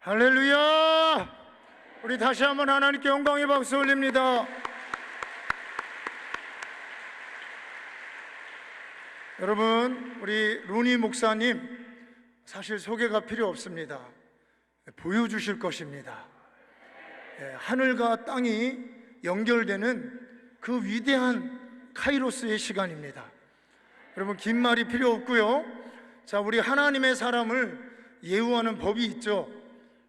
할렐루야! 우리 다시 한번 하나님께 영광의 박수 올립니다. 여러분, 우리 루니 목사님 사실 소개가 필요 없습니다. 보여주실 것입니다. 하늘과 땅이 연결되는 그 위대한 카이로스의 시간입니다. 여러분, 긴 말이 필요 없고요. 자, 우리 하나님의 사람을 예우하는 법이 있죠.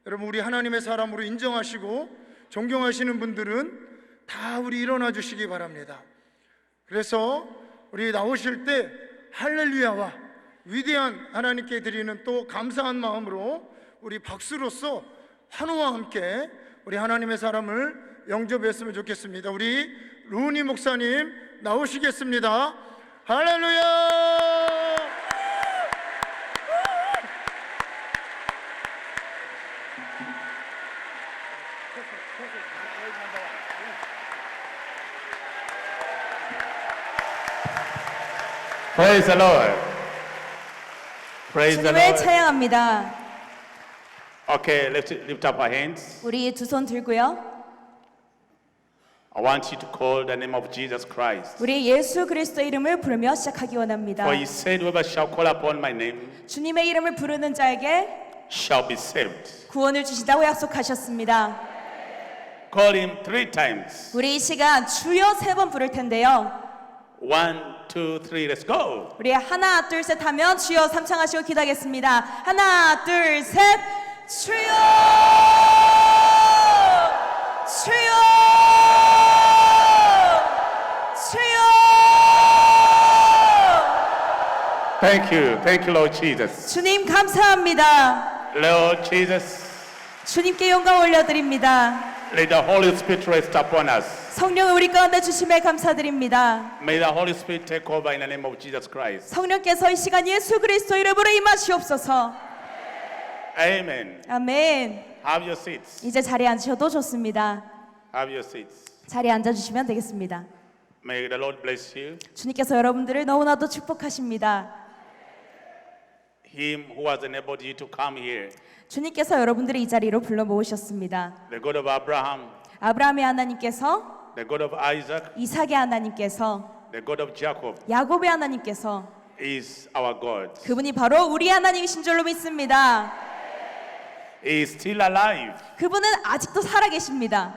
여러분, 우리 하나님의 사람으로 인정하시고 존경하시는 분들은 다 우리 일어나 주시기 바랍니다. 그래서 우리 나오실 때 할렐루야와 위대한 하나님께 드리는 또 감사한 마음으로 우리 박수로서 환호와 함께 우리 하나님의 사람을 영접했으면 좋겠습니다. 우리 루니 목사님 나오시겠습니다. 할렐루야! Praise the Lord. Praise the 주님을 Lord. 찬양합니다. Okay, lift up our hands. 우리 두 손 들고요. I want you to call the name of Jesus Christ. 우리 예수 그리스도 이름을 부르며 시작하기 원합니다. For he said, whoever shall call upon my name 주님의 이름을 부르는 자에게 shall be saved. 구원을 주시다고 약속하셨습니다. Call him 3 times. 우리 이 시간 주여 3번 부를 텐데요. 1, 2, 3, let's go. 우리 하나 둘 셋 하면 주여 삼창하시고 기도하겠습니다. 하나 둘 셋 주여 주여 주여. Thank you, Lord Jesus. 주님 감사합니다. Lord Jesus, 주님께 영광 올려드립니다. let the Holy Spirit rest upon us. 성령을 우리 가운데 주심에 감사드립니다. May the Holy Spirit take over in the name of Jesus Christ. 성령께서 이 시간 예수 그리스도 이름으로 임하시옵소서. Amen. 아멘. Have your seats. 이제 자리에 앉으셔도 좋습니다. Have your seats. 자리에 앉아주시면 되겠습니다. May the Lord bless you. 주님께서 여러분들을 너무나도 축복하십니다. Him who has enabled you to come here. 주님께서 여러분들을 이 자리로 불러 모으셨습니다. The God of Abraham, 아브라함의 하나님께서, the God of Isaac, 이삭의 하나님께서, the God of Jacob 야곱의 하나님께서, is our God. 그분이 바로 우리 하나님이신 줄로 믿습니다. He is still alive 그분은 아직도 살아계십니다.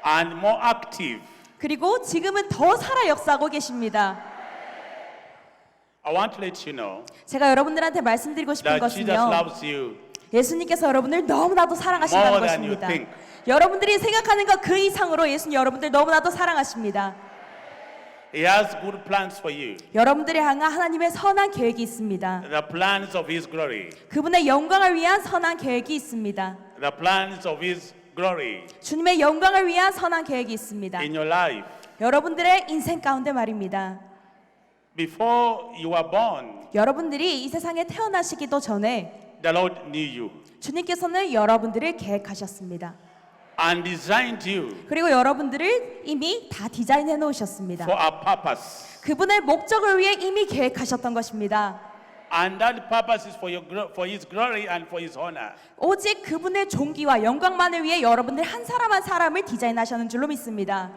and more active. 그리고 지금은 더 살아 역사하고 계십니다. I want to let you know 제가 여러분들한테 말씀드리고 싶은 that Jesus 것은요, loves you 예수님께서 여러분을 너무나도 사랑하신다는 more than you 것입니다. think. 여러분들이 생각하는 것 그 이상으로 예수님 여러분들 너무나도 사랑하십니다. He has good plans for you. 여러분들을 향한 하나님의 선한 계획이 있습니다. The plans of His glory. 그분의 영광을 위한 선한 계획이 있습니다. The plans of His glory 주님의 영광을 위한 선한 계획이 있습니다. in your life. 여러분들의 인생 가운데 말입니다. Before you were born, 여러분들이 이 세상에 태어나시기도 전에 the Lord knew you 주님께서는 여러분들을 계획하셨습니다. and designed you 그리고 여러분들을 이미 다 디자인해 놓으셨습니다. for a purpose. 그분의 목적을 위해 이미 계획하셨던 것입니다. And that purpose is for His glory and for His honor. 오직 그분의 존귀와 영광만을 위해 여러분들 한 사람 한 사람을 디자인하셨는 줄로 믿습니다.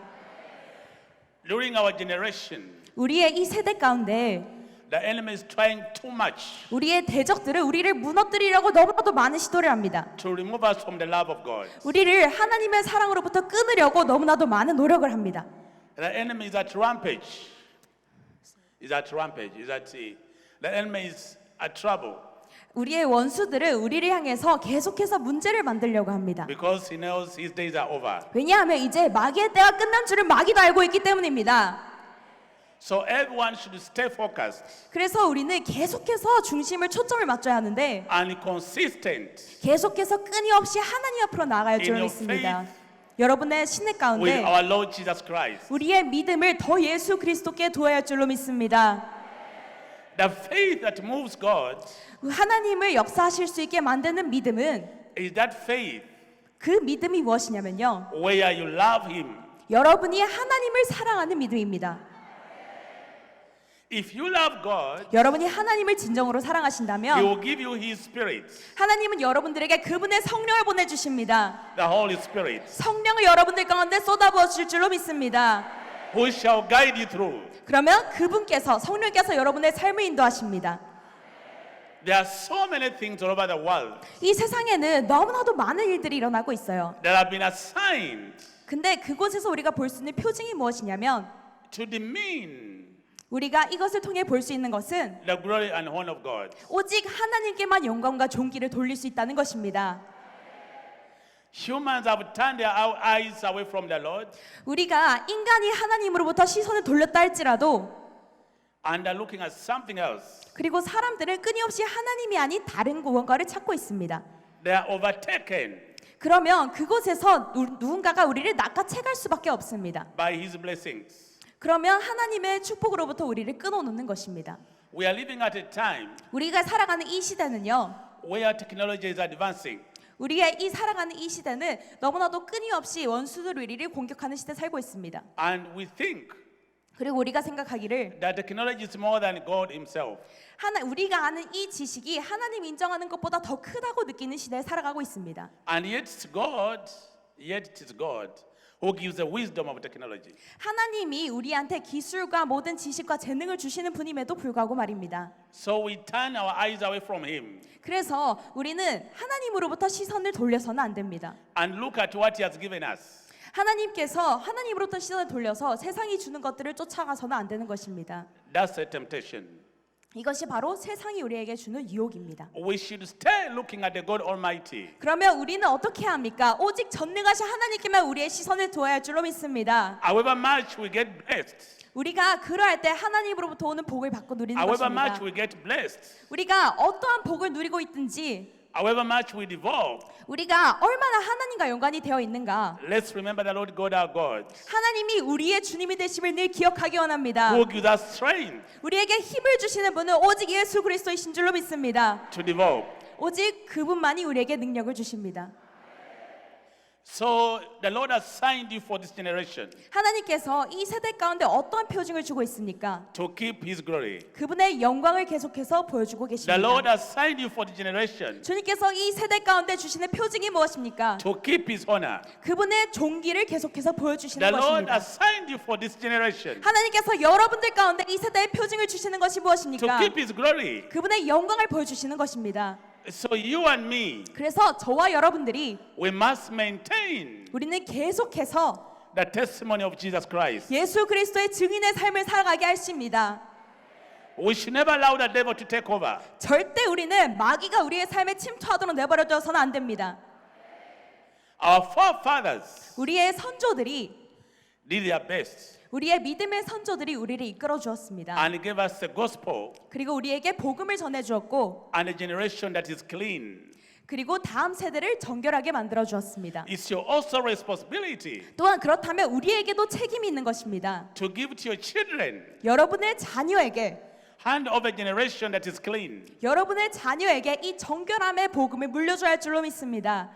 During our generation, 우리의 이 세대 가운데 the enemy is trying too much 우리의 대적들은 우리를 무너뜨리려고 너무나도 많은 시도를 합니다. to remove us from the love of God. 우리를 하나님의 사랑으로부터 끊으려고 너무나도 많은 노력을 합니다. The enemy is at rampage. The enemy is at trouble 우리의 원수들은 우리를 향해서 계속해서 문제를 만들려고 합니다. because he knows his days are over. 왜냐하면 이제 마귀의 때가 끝난 줄을 마귀도 알고 있기 때문입니다. So everyone should stay focused 그래서 우리는 계속해서 중심을 초점을 맞춰야 하는데 and consistent 계속해서 끊임없이 하나님 앞으로 나아갈 In 줄 your 믿습니다. 여러분의 신의 with 가운데 our Lord Jesus Christ. 우리의 믿음을 더 예수 그리스도께 두어야 할 줄로 믿습니다. The faith that moves God 하나님을 역사하실 수 있게 만드는 믿음은 is that faith 그 믿음이 무엇이냐면요, where you love Him 여러분이 하나님을 사랑하는 믿음입니다. If you love God, 여러분이 하나님을 진정으로 He 사랑하신다면 will give you His Spirit, 하나님은 여러분들에게 그분의 성령을 보내주십니다. the Holy Spirit, 성령을 여러분들 가운데 쏟아부어 주실 줄로 믿습니다. who shall guide you through. 그러면 그분께서 성령께서 여러분의 삶을 인도하십니다. There are so many things all over the world 이 세상에는 너무나도 많은 일들이 일어나고 있어요. that have been assigned 근데 그곳에서 우리가 볼 수 있는 표징이 무엇이냐면 to demean 우리가 이것을 통해 볼 수 있는 것은 the glory and honor of God. 오직 하나님께만 영광과 존귀를 돌릴 수 있다는 것입니다. Humans have turned their eyes away from the Lord 우리가 인간이 하나님으로부터 시선을 돌렸다 할지라도 and are looking at something else. 그리고 사람들은 끊임없이 하나님이 아닌 다른 무언가를 찾고 있습니다. They are overtaken 그러면 그곳에서 누군가가 우리를 낚아채갈 수밖에 없습니다. by His blessings. 그러면 하나님의 축복으로부터 우리를 끊어놓는 것입니다. We are living at a time 우리가 살아가는 이 시대는요. where technology is advancing. 우리가 이 살아가는 이 시대는 너무나도 끊임없이 원수들이 우리를 공격하는 시대에 살고 있습니다. And we think 그리고 우리가 생각하기를 that technology is more than God Himself. 우리가 아는 이 지식이 하나님 인정하는 것보다 더 크다고 느끼는 시대에 살아가고 있습니다. And yet it is God who gives the wisdom of technology. 하나님이 우리한테 기술과 모든 지식과 재능을 주시는 분임에도 불구하고 말입니다. So we turn our eyes away from Him 그래서 우리는 하나님으로부터 시선을 돌려서는 안 됩니다. and look at what He has given us. 하나님께서 하나님으로부터 시선을 돌려서 세상이 주는 것들을 쫓아가서는 안 되는 것입니다. That's a temptation. 이것이 바로 세상이 우리에게 주는 유혹입니다. We should stay looking at the God Almighty. 그러면 우리는 어떻게 해야 합니까? 오직 전능하신 하나님께만 우리의 시선을 두어야 할 줄로 믿습니다. However much we get blessed, 우리가 그러할 때 하나님으로부터 오는 복을 받고 누리는 however 것입니다. much we get blessed, 우리가 어떠한 복을 누리고 있든지 however much we devolve, 우리가 얼마나 하나님과 연관이 되어 있는가 let's remember the Lord God our God, 하나님이 우리의 주님이 되심을 늘 기억하기 원합니다. who gives us strength 우리에게 힘을 주시는 분은 오직 예수 그리스도이신 줄로 믿습니다. to devolve. 오직 그분만이 우리에게 능력을 주십니다. So the Lord has signed you for this generation 하나님께서 이 세대 가운데 어떠한 표징을 주고 있습니까? to keep His glory. 그분의 영광을 계속해서 보여주고 The Lord 계십니다. has signed you for the generation 주님께서 이 세대 가운데 주시는 표징이 무엇입니까? to keep His honor. 그분의 존귀를 계속해서 보여주시는 The Lord 것입니다. has signed you for this generation 하나님께서 여러분들 가운데 이 세대의 표징을 주시는 것이 to 무엇입니까? keep His glory. 그분의 영광을 보여주시는 것입니다. So you and me, 그래서 저와 여러분들이 we must maintain 우리는 계속해서 the testimony of Jesus Christ. 예수 그리스도의 증인의 삶을 살아가게 하십니다. We should never allow the devil to take over. 절대 우리는 마귀가 우리의 삶에 침투하도록 내버려둬서는 안 됩니다. Our forefathers 우리의 선조들이 did their best 우리의 믿음의 선조들이 우리를 이끌어 주었습니다. and gave us the gospel 그리고 우리에게 복음을 전해 주었고 and a generation that is clean. 그리고 다음 세대를 정결하게 만들어 주었습니다. It's your also responsibility 또한 그렇다면 우리에게도 책임이 있는 것입니다. to give to your children 여러분의 자녀에게 hand over a generation that is clean. 여러분의 자녀에게 이 정결함의 복음을 물려줘야 할 줄로 믿습니다.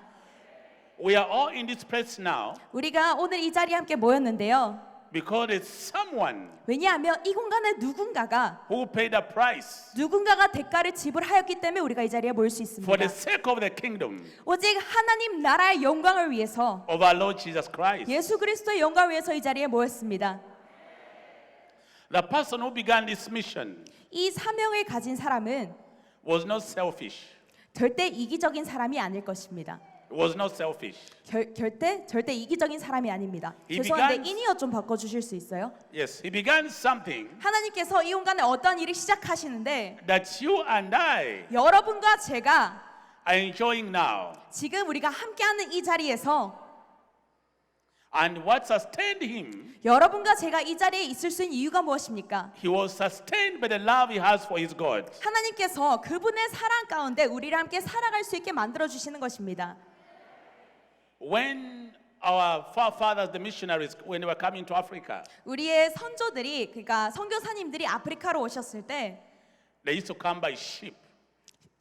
We are all in this place now 우리가 오늘 이 자리에 함께 모였는데요. because it's someone 왜냐하면 이 공간에 누군가가 who paid the price 대가를 지불하였기 때문에 우리가 이 자리에 모일 수 for the 있습니다. sake of the kingdom 오직 하나님 나라의 영광을 위해서 of our Lord Jesus Christ. 예수 그리스도의 영광을 위해서 이 자리에 모였습니다. The person who began this mission 이 사명을 가진 사람은 was not selfish. 절대 이기적인 사람이 아닐 것입니다. Was not selfish. 절대 이기적인 사람이 아닙니다. He 죄송한데 began- 인이어 좀 바꿔주실 수 있어요? Yes, he began something 하나님께서 이 공간에 어떠한 일을 시작하시는데 that you and I 여러분과 제가 are enjoying now. 지금 우리가 함께하는 이 자리에서 And what sustained him, 여러분과 제가 이 자리에 있을 수 있는 이유가 무엇입니까? he was sustained by the love he has for his God. 하나님께서 그분의 사랑 가운데 우리를 함께 살아갈 수 있게 만들어 주시는 것입니다. When our forefathers, the missionaries, when they were coming to Africa, 우리의 선조들이 그러니까 선교사님들이 아프리카로 오셨을 때 they used to come by ship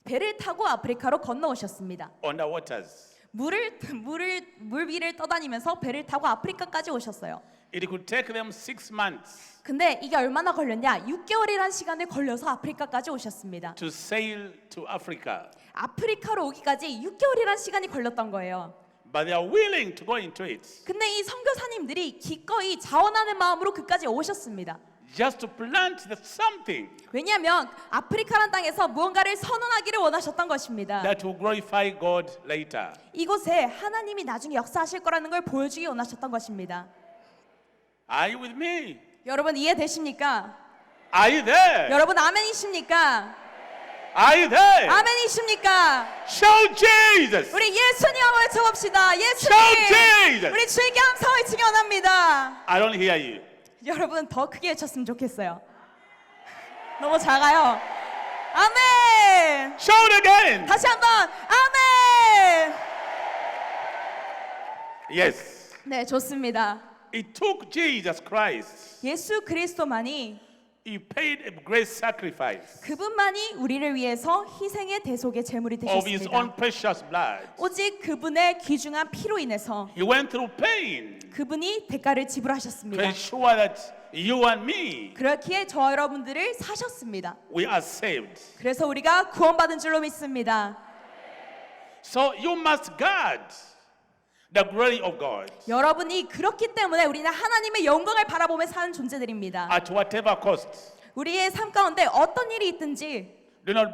배를 타고 아프리카로 건너오셨습니다. on the waters. 물 위를 떠다니면서 배를 타고 아프리카까지 오셨어요. It could take them 6 months 근데 이게 얼마나 걸렸냐? 6개월이라는 시간을 걸려서 아프리카까지 오셨습니다. to sail to Africa. 아프리카로 오기까지 6개월이라는 시간이 걸렸던 거예요. But they are willing to go into it 근데 이 선교사님들이 기꺼이 자원하는 마음으로 그까지 오셨습니다. just to plant something 왜냐하면 아프리카란 땅에서 무언가를 선언하기를 원하셨던 것입니다. that will glorify God later. 이곳에 하나님이 나중에 역사하실 거라는 걸 보여주기 원하셨던 것입니다. Are you with me? 여러분 이해되십니까? Are you there? 여러분 아멘이십니까? Are you there? 아멘이십니까? Shout Jesus! 우리 예수님 한번 외쳐봅시다. 예수님! Shout Jesus! 우리 주에게 함성 외치기 원합니다. I don't hear you. 여러분 더 크게 외쳤으면 좋겠어요. 너무 작아요. 아멘! Shout again! 다시 한번 아멘! Yes. 네, 좋습니다. It took Jesus Christ. 예수 그리스도만이 He paid a great sacrifice 그분만이 우리를 위해서 희생의 대속의 제물이 of His 되셨습니다. own precious blood. 오직 그분의 귀중한 피로 인해서 He went through pain 그분이 대가를 to 지불하셨습니다. ensure that you and me, 그렇기에 저 여러분들을 사셨습니다. we are saved. 그래서 우리가 구원받은 줄로 믿습니다. So you must guard the glory of God 여러분이 그렇기 때문에 우리는 하나님의 영광을 바라보며 사는 존재들입니다. at whatever cost. 우리의 삶 가운데 어떤 일이 있든지 Do not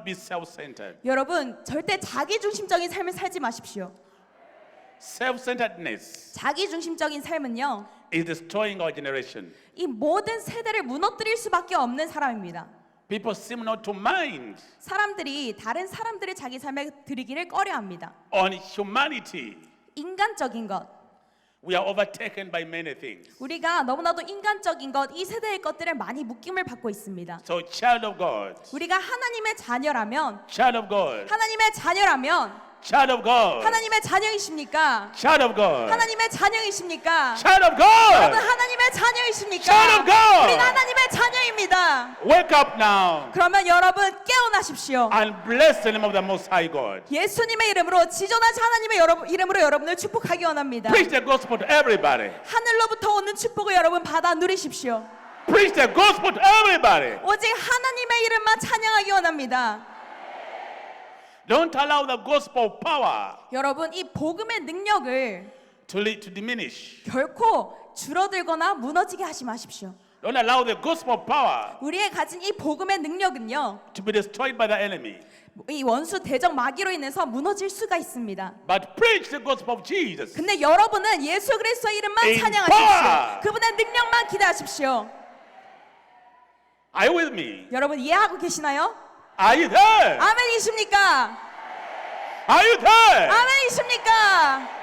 be self-centered. 여러분 절대 자기중심적인 삶을 살지 마십시오. Self-centeredness 자기중심적인 삶은요, is destroying our generation. 이 모든 세대를 무너뜨릴 수밖에 없는 사람입니다. People seem not to mind 사람들이 다른 사람들의 자기 삶에 들이기를 꺼려합니다. on humanity. 인간적인 것, We are overtaken by many things. 우리가 너무나도 인간적인 것, 이 세대의 것들에 많이 묶임을 받고 있습니다. So child of God, 우리가 하나님의 자녀라면, child of God, 하나님의 자녀라면 child of God, 하나님의 자녀이십니까? child of God, 하나님의 자녀이십니까? child of 여러분 God. 하나님의 자녀이십니까? Child of God. 우리는 하나님의 자녀입니다. Wake up now 그러면 여러분 깨어나십시오. and bless the name of the Most High God. 예수님의 이름으로 지존하신 하나님의 이름으로 여러분을 축복하기 원합니다. Preach the gospel to everybody. 하늘로부터 오는 축복을 여러분 받아 누리십시오. Preach the gospel to everybody. 오직 하나님의 이름만 찬양하기 원합니다. Don't allow the gospel power 여러분 이 복음의 능력을 to diminish. 결코 줄어들거나 무너지게 하지 마십시오. Don't allow the gospel power 우리의 가진 이 복음의 능력은요, to be destroyed by the enemy. 이 원수 대적 마귀로 인해서 무너질 수가 있습니다. But preach the gospel of Jesus. 근데 여러분은 예수 그리스도의 이름만 In 찬양하십시오. power. 그분의 능력만 기대하십시오. Are you with me? 여러분 이해하고 계시나요? Are you there? 아멘이십니까? Are you there? 아멘이십니까?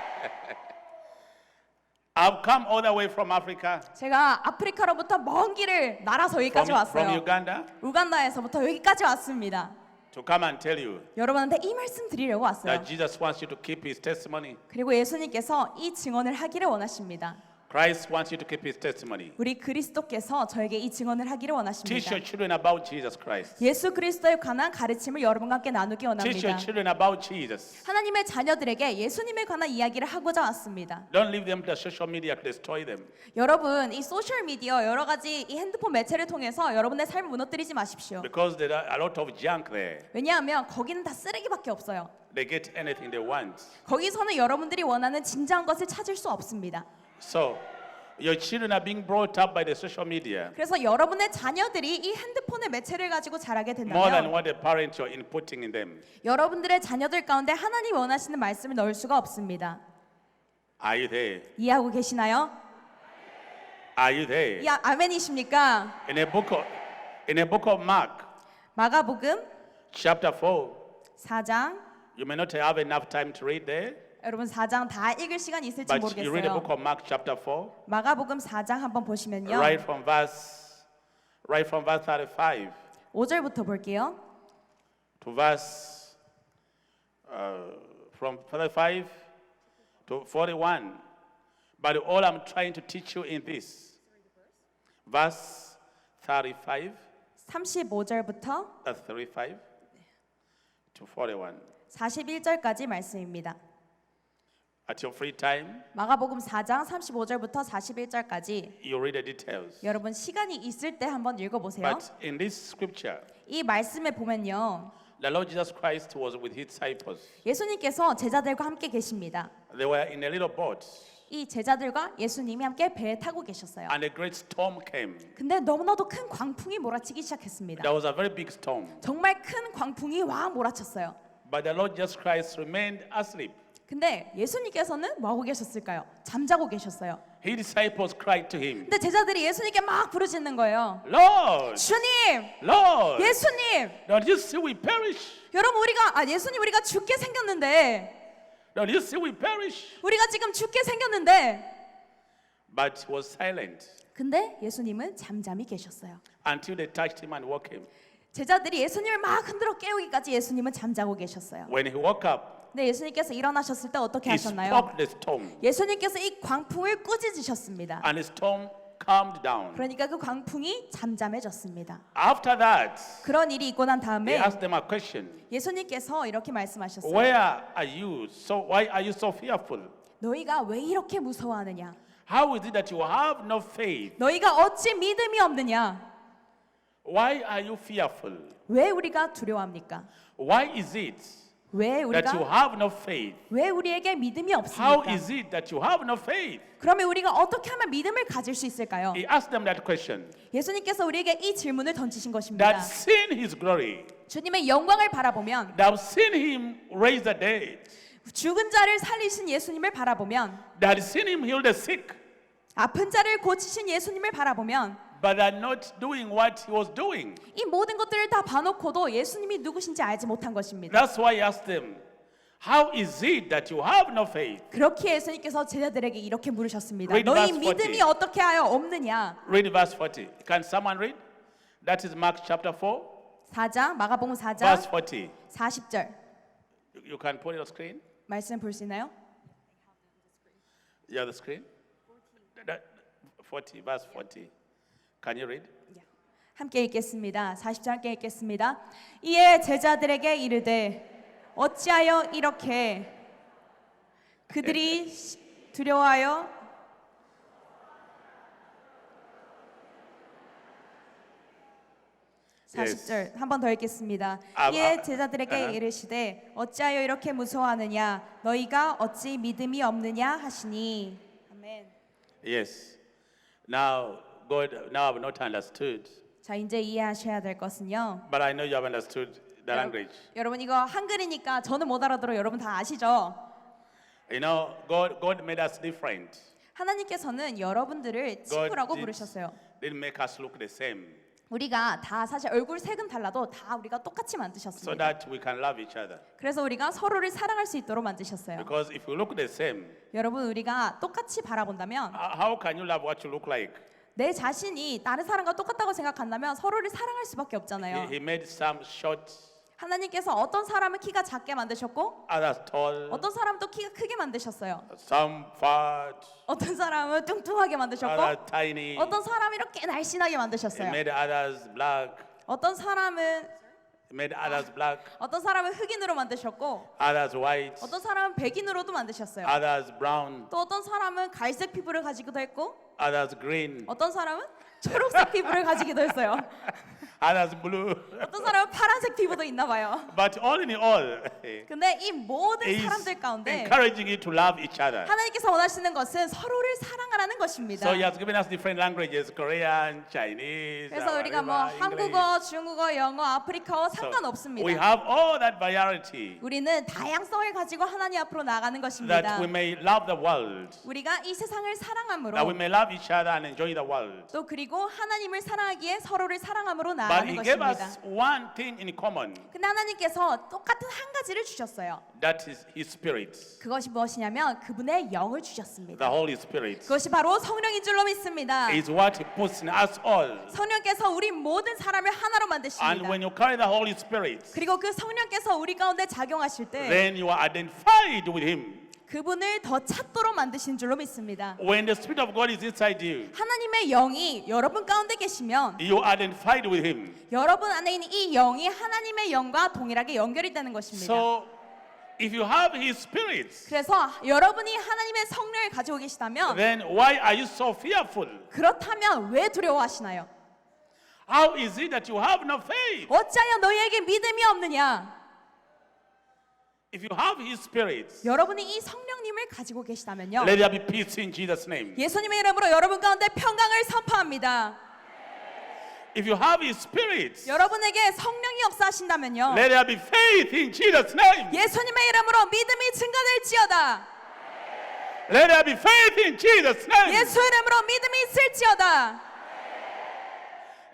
I've come all the way from Africa, 제가 아프리카로부터 먼 길을 날아서 여기까지 from 왔어요. Uganda, 우간다에서부터 여기까지 왔습니다. to come and tell you 여러분한테 이 말씀 드리려고 왔어요. that Jesus wants you to keep His testimony. 그리고 예수님께서 이 증언을 하기를 원하십니다. Christ wants you to keep His testimony. 우리 그리스도께서 저에게 이 증언을 하기를 Teach 원하십니다. your children about Jesus Christ. 예수 그리스도에 관한 가르침을 여러분과 함께 나누기 Teach your 원합니다. children about Jesus. 하나님의 자녀들에게 예수님에 관한 이야기를 하고자 왔습니다. Don't leave them to the social media to destroy them. 여러분 이 소셜 미디어 여러 가지 이 핸드폰 매체를 통해서 여러분의 삶을 무너뜨리지 마십시오. Because there are a lot of junk there. 왜냐하면 거기는 다 쓰레기밖에 없어요. They get anything they want. 거기서는 여러분들이 원하는 진정한 것을 찾을 수 없습니다. So your children are being brought up by the social media 그래서 여러분의 자녀들이 이 핸드폰의 매체를 가지고 자라게 more than 된다면 what the parents are inputting in them. 여러분들의 자녀들 가운데 하나님이 원하시는 말씀을 넣을 수가 없습니다. Are you there? 이해하고 계시나요? Are you there? 아멘이십니까? In the book of Mark, 마가복음 chapter 4, 4장 you may not have enough time to read there, 여러분 4장 다 읽을 시간이 있을지 but you read the book 모르겠어요. of Mark, chapter 4, 마가복음 4장 한번 보시면요. right from verse 35 5절부터 볼게요. to verse from 35 to 41. But all I'm trying to teach you in this, verse 35, 35절부터 35 to 41. 41절까지 말씀입니다. At your free time, 마가복음 4장 35절부터 41절까지 you read the details. 여러분 시간이 있을 때 한번 읽어보세요. But in this scripture, 이 말씀에 보면요. the Lord Jesus Christ was with his disciples. 예수님께서 제자들과 함께 계십니다. They were in a little boat, 이 제자들과 예수님이 함께 배에 타고 계셨어요. and a great storm came. 근데 너무나도 큰 광풍이 몰아치기 시작했습니다. There was a very big storm. 정말 큰 광풍이 와 몰아쳤어요. But the Lord Jesus Christ remained asleep. 근데 예수님께서는 뭐 하고 계셨을까요? 잠자고 계셨어요. His disciples cried to him, 근데 제자들이 예수님께 막 부르짖는 거예요. Lord, 주님, Lord, 예수님, don't you see we perish? 여러분 예수님 우리가 죽게 생겼는데, Don't you see we perish? 우리가 지금 죽게 생겼는데, But he was silent 근데 예수님은 잠잠히 계셨어요. until they touched him and woke him. 제자들이 예수님을 막 흔들어 깨우기까지 예수님은 잠자고 계셨어요. When he woke up, 근데 예수님께서 일어나셨을 때 어떻게 he 하셨나요? spoke the storm, 예수님께서 이 광풍을 꾸짖으셨습니다. and the storm calmed down. 그러니까 그 광풍이 잠잠해졌습니다. After that, 그런 일이 있고 난 he 다음에 asked them a question. 예수님께서 이렇게 말씀하셨어요. Why are you so fearful? 너희가 왜 이렇게 무서워하느냐? How is it that you have no faith? 너희가 어찌 믿음이 없느냐? Why are you fearful? 왜 우리가 두려워합니까? Why is it 왜 that you 우리가 have no faith? 왜 우리에게 믿음이 How 없습니까? is it that you have no faith? 그러면 우리가 어떻게 하면 믿음을 가질 수 있을까요? He asked them that question. 예수님께서 우리에게 이 질문을 던지신 That 것입니다. seen his glory, 주님의 영광을 바라보면, that have seen him raise the dead, 죽은 자를 살리신 예수님을 바라보면, that seen him heal the sick, 아픈 자를 고치신 예수님을 바라보면, but are not doing what he was doing. 이 모든 것들을 다 봐놓고도 예수님이 누구신지 알지 못한 것입니다. That's why he asked them, how is it that you have no faith? 그렇게 예수님께서 제자들에게 이렇게 물으셨습니다. Read 너희 verse 믿음이 40. 어떻게 하여 없느냐? Read verse 40. Can someone read? That is Mark chapter 4, 4장 마가복음 verse 4장 40. 40절 You can put it on screen? 말씀 볼 수 있나요? Yeah, the screen. 40, verse 40. Can you read? 함께 읽겠습니다. 40절 함께 읽겠습니다. 이에 제자들에게 이르되 어찌하여 이렇게 그들이 두려워하여 40절 한 번 더 읽겠습니다. 이에 제자들에게 이르시되 어찌하여 이렇게 무서워하느냐 너희가 어찌 믿음이 없느냐 하시니. 아멘. Yes. Now, God, now I've not understood, 자 이제 이해하셔야 될 것은요. but I know you have understood the language. 여러분 이거 한글이니까 저는 못 알아들어 여러분 다 아시죠? You know, God made us different. 하나님께서는 여러분들을 친구라고 부르셨어요. didn't make us look the same, 우리가 다 사실 얼굴 색은 달라도 다 우리가 똑같이 so 만드셨습니다. that we can love each other. 그래서 우리가 서로를 사랑할 수 있도록 만드셨어요. Because if we look the same, 여러분 우리가 똑같이 바라본다면 how can you love what you look like? 내 자신이 다른 사람과 똑같다고 생각한다면 서로를 사랑할 수밖에 없잖아요. He made some short, 하나님께서 어떤 사람은 키가 작게 만드셨고 others tall, 어떤 사람은 또 키가 크게 만드셨어요. some fat, 어떤 사람은 뚱뚱하게 만드셨고 others tiny. 어떤 사람은 이렇게 날씬하게 He 만드셨어요. made others black. 어떤 사람은 He made others black, 흑인으로 만드셨고 others white, 어떤 사람은 백인으로도 만드셨어요. others brown, 또 어떤 사람은 갈색 피부를 가지기도 했고 others green, 어떤 사람은 초록색 피부를 가지기도 했어요. others blue. 어떤 사람은 파란색 피부도 있나 봐요. But all in all, 근데 이 모든 He is 사람들 가운데 encouraging you to love each other. 하나님께서 원하시는 것은 서로를 사랑하라는 것입니다. So He has given us different languages: Korean, Chinese, 그래서 우리가 뭐 whatever, English. 한국어, 중국어, 영어, 아프리카어 So 상관없습니다. we have all that variety, 우리는 다양성을 가지고 하나님 앞으로 나가는 것입니다. that we may love the world, 우리가 이 세상을 that we 사랑함으로 may love each other and enjoy the world. 또 그리고 하나님을 사랑하기에 서로를 사랑함으로 But 나아가는 He gave 것입니다. us one thing in common. 근데 하나님께서 똑같은 한 가지를 주셨어요. That is His Spirit, 그것이 무엇이냐면 그분의 영을 주셨습니다. the Holy Spirit. 그것이 바로 성령인 줄로 믿습니다. Is what He puts in us all. 성령께서 우리 모든 사람을 하나로 And 만드십니다. when you carry the Holy Spirit, 그리고 그 성령께서 우리 가운데 작용하실 때 then you are identified with Him. 그분을 더 찾도록 만드신 줄로 믿습니다. When the Spirit of God is inside you, 하나님의 영이 여러분 가운데 계시면 you are identified with Him. 여러분 안에 있는 이 영이 하나님의 영과 동일하게 연결이 되는 것입니다. So If you have His Spirit, 그래서 여러분이 하나님의 성령을 가지고 계시다면 then why are you so fearful? 그렇다면 왜 두려워하시나요? How is it that you have no faith? 어찌하여 너희에게 믿음이 없느냐? If you have His Spirit, 여러분이 이 성령님을 가지고 계시다면요. let there be peace in Jesus' name. 예수님의 이름으로 여러분 가운데 평강을 선포합니다. If you have His Spirit, 여러분에게 성령이 역사하신다면요. let there be faith in Jesus' name. 예수님의 이름으로 믿음이 증가될지어다. Let there be faith in Jesus' name. 예수 이름으로 믿음이 있을지어다.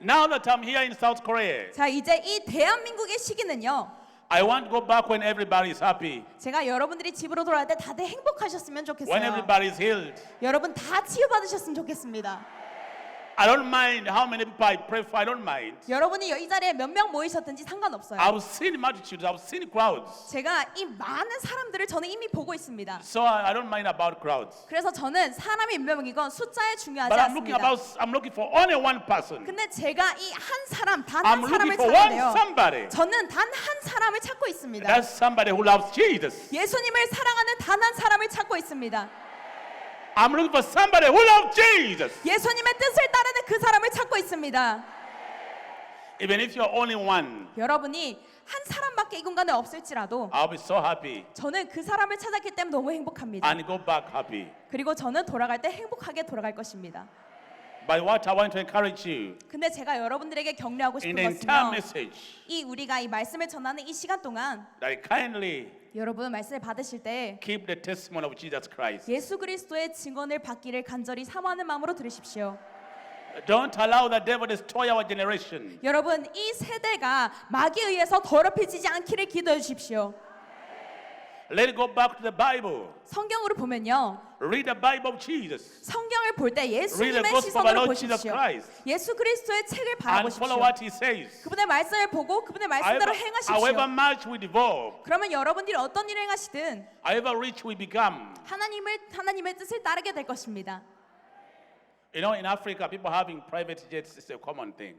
Now that I'm here in South Korea, 자, 이제 이 대한민국의 시기는요. I want to go back when everybody is happy, 제가 여러분들이 집으로 돌아갈 때 다들 행복하셨으면 when 좋겠어요. everybody is healed. 여러분 다 치유받으셨으면 좋겠습니다. I don't mind how many people I pray for. I don't mind. 여러분이 이 자리에 몇 명 모이셨든지 상관없어요. I've seen multitudes. I've seen crowds. 제가 이 많은 사람들을 저는 이미 보고 있습니다. So I don't mind about crowds. 그래서 저는 사람이 몇 명이건 숫자에 중요하지 But I'm 않습니다. looking for only one person. 근데 제가 이 한 사람, 단 I'm 한 looking 사람을 for one 찾는데요. somebody. 저는 단 한 사람을 찾고 있습니다. That's somebody who loves Jesus. 예수님을 사랑하는 단 한 사람을 찾고 있습니다. I'm looking for somebody who loves Jesus. 예수님의 뜻을 따르는 그 사람을 찾고 있습니다. Even if you're only one, 여러분이 한 사람밖에 이 공간에 없을지라도 I'll be so happy 저는 그 사람을 찾았기 때문에 너무 행복합니다. and go back happy. 그리고 저는 돌아갈 때 행복하게 돌아갈 것입니다. But what I want to encourage you 근데 제가 여러분들에게 격려하고 in 싶은 the entire 것은요. message 이 우리가 이 말씀을 전하는 이 시간 동안 that kindly 여러분 말씀을 받으실 때 keep the testimony of Jesus Christ. 예수 그리스도의 증언을 받기를 간절히 사모하는 마음으로 들으십시오. Don't allow the devil to destroy our generation. 여러분 이 세대가 마귀에 의해서 더럽혀지지 않기를 기도해 주십시오. Let it go back to the Bible. 성경으로 보면요. Read the Bible of Jesus 성경을 볼 때 Read the 예수님의 gospel of 시선으로 our Lord Jesus 보십시오. Christ. 예수 그리스도의 책을 and 바라보십시오. follow what He says. 그분의 말씀을 보고 그분의 말씀대로 행하십시오. However much we develop, 그러면 여러분들이 어떤 일을 행하시든 however rich we become. 하나님의 뜻을 따르게 될 것입니다. You know, in Africa, people having private jets is a common thing.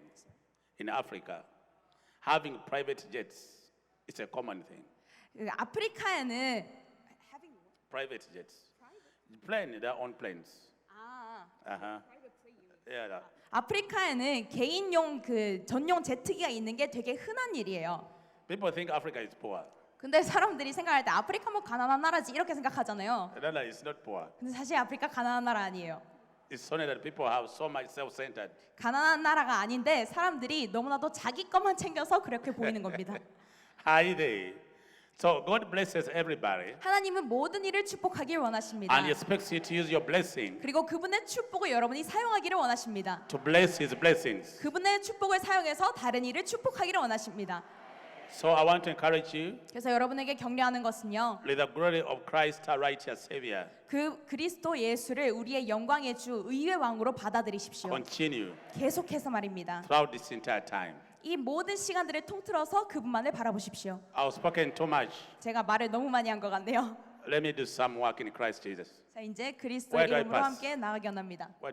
In Africa, having private jets is a common thing. 그 아프리카에는 Private jets. Plane, their own planes. 아, Uh-huh. Yeah. 아프리카에는 개인용 그 전용 제트기가 있는 게 되게 흔한 일이에요. People think Africa is poor. 근데 사람들이 생각할 때 아프리카 뭐 가난한 나라지 이렇게 생각하잖아요. No, it's not poor. 근데 사실 아프리카 가난한 나라 아니에요. It's only that people have so much self-centered. 가난한 나라가 아닌데 사람들이 너무나도 자기 것만 챙겨서 그렇게 보이는 겁니다. Hi there. So God blesses everybody 하나님은 모든 일을 축복하길 원하십니다. and He expects you to use your blessing 그리고 그분의 축복을 여러분이 사용하기를 원하십니다. to bless His blessings. 그분의 축복을 사용해서 다른 일을 축복하기를 원하십니다. So I want to encourage you, 그래서 여러분에게 격려하는 것은요. let the glory of Christ our righteous Savior 그 그리스도 예수를 우리의 영광의 주 의의 왕으로 받아들이십시오. continue 계속해서 말입니다. throughout this entire time. 이 모든 시간들을 통틀어서 그분만을 바라보십시오. I've spoken too much. 제가 말을 너무 많이 한 것 같네요. Let me do some work in Christ Jesus. 자, 이제 그리스도의 Where do I 이름으로 pass? 함께 나아가기 원합니다. Where do